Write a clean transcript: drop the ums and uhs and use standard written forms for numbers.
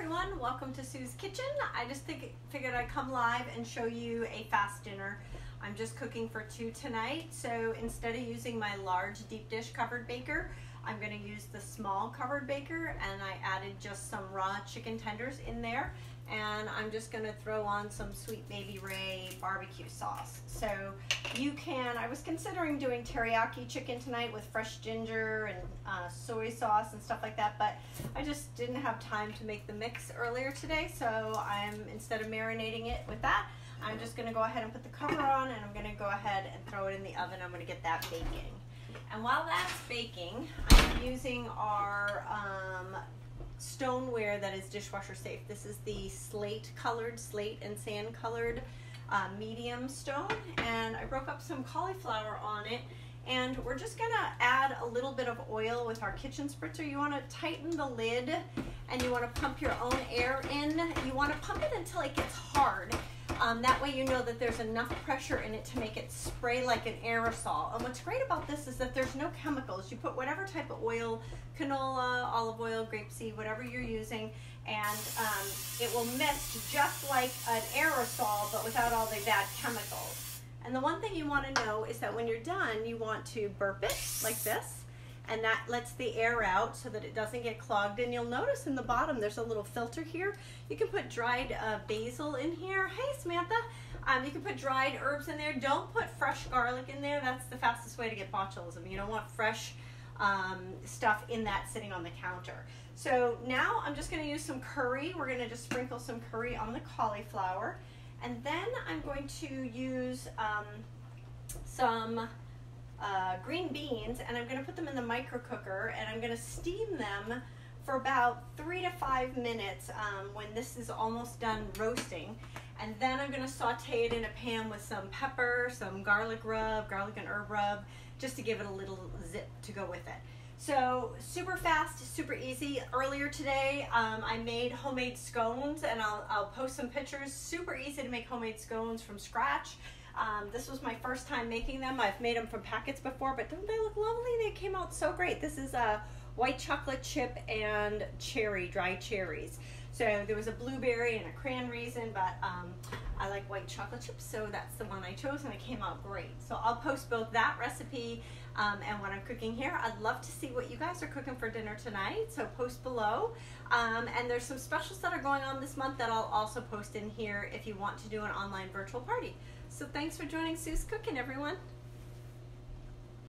everyone, welcome to Sue's Kitchen. I just figured I'd come live and show you a fast dinner. I'm just cooking for two tonight, so instead of using my large deep dish covered baker, I'm going to use the small covered baker, and I added just some raw chicken tenders in there, and I'm just going to throw on some Sweet Baby Ray barbecue sauce. So you can, I was considering doing teriyaki chicken tonight with fresh ginger and soy sauce and stuff like that, but I just didn't have time to make the mix earlier today, so instead of marinating it with that, I'm just going to go ahead and put the cover on, and I'm going to go ahead and throw it in the oven. I'm going to get that baking. And while that's baking, I'm using our stoneware that is dishwasher safe. This is the slate and sand colored medium stone, and I broke up some cauliflower on it, and we're just gonna add a little bit of oil with our kitchen spritzer. You want to tighten the lid, and you want to pump your own air in. You want to pump it until it gets hard. That way you know that there's enough pressure in it to make it spray like an aerosol. And what's great about this is that there's no chemicals. You put whatever type of oil, canola, olive oil, grapeseed, whatever you're using, and it will mist just like an aerosol, but without all the bad chemicals. And the one thing you want to know is that when you're done, you want to burp it like this, and that lets the air out so that it doesn't get clogged. And you'll notice in the bottom there's a little filter here. You can put dried basil in here. Hey Samantha, you can put dried herbs in there. Don't put fresh garlic in there. That's the fastest way to get botulism. You don't want fresh stuff in that sitting on the counter. So now I'm just going to use some curry. We're going to just sprinkle some curry on the cauliflower, and then I'm going to use some green beans, and I'm going to put them in the micro cooker, and I'm going to steam them for about 3 to 5 minutes when this is almost done roasting. And then I'm going to saute it in a pan with some pepper, some garlic and herb rub, just to give it a little zip to go with it. So super fast, super easy. Earlier today I made homemade scones, and I'll post some pictures. Super easy to make homemade scones from scratch. This was my first time making them. I've made them from packets before, but don't they look lovely? They came out so great. This is a white chocolate chip and dry cherries. So there was a blueberry and a cran raisin, but I like white chocolate chips, so that's the one I chose, and it came out great. So I'll post both that recipe and what I'm cooking here. I'd love to see what you guys are cooking for dinner tonight, so post below. And there's some specials that are going on this month that I'll also post in here if you want to do an online virtual party. So thanks for joining Sue's Cooking, everyone.